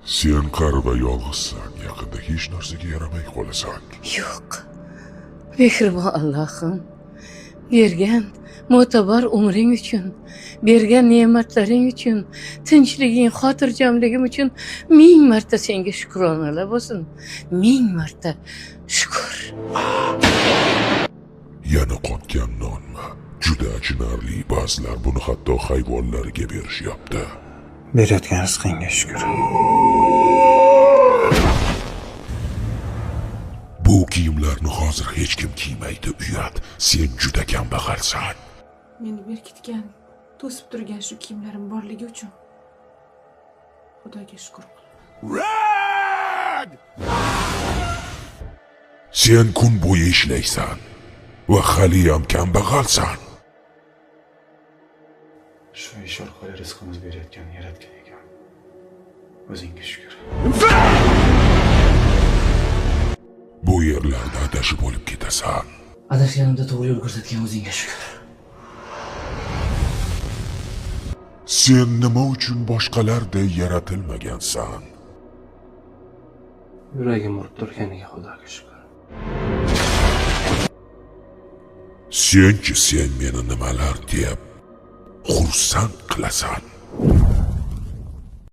Sen qari va yolg'izsan, yaqinda hech narsaga yaramay qolasan. Yo'q. Mehribon Allohim, bergan mo'tabar umring uchun, bergan ne'matlaring uchun, tinchliging, xotirjamligim uchun ming marta senga shukronalar bo'lsin. Ming marta shukr. Yana qotgan nonmi? Juda achinarli. Ba'zilar buni hatto hayvonlarga berishyapti. Berayotgan rizqingga shukr. Bu kiyimlarni hozir hech kim kiymaydi, uyat. Sen juda kambag'alsan. Meni berkitgan, to'sib turgan shu kiyimlarim borligi uchun Xudoga shukr qilaman. Sen kun bo'yi ishlaysan va haliyam kambag'alsan. Shu ish orqali rizqimiz berayotgan yaratgan ekan. O'zingga shukr. Bu yerlarda adashib bo'lib ketasan. Adashganimda to'g'ri yo'l ko'rsatgan o'zingga shukr. Sen nima uchun boshqalarday yaratilmagansan? Yuragim urib turganiga Xudoga shukr. Sen meni nimalar deb xursand qilasan?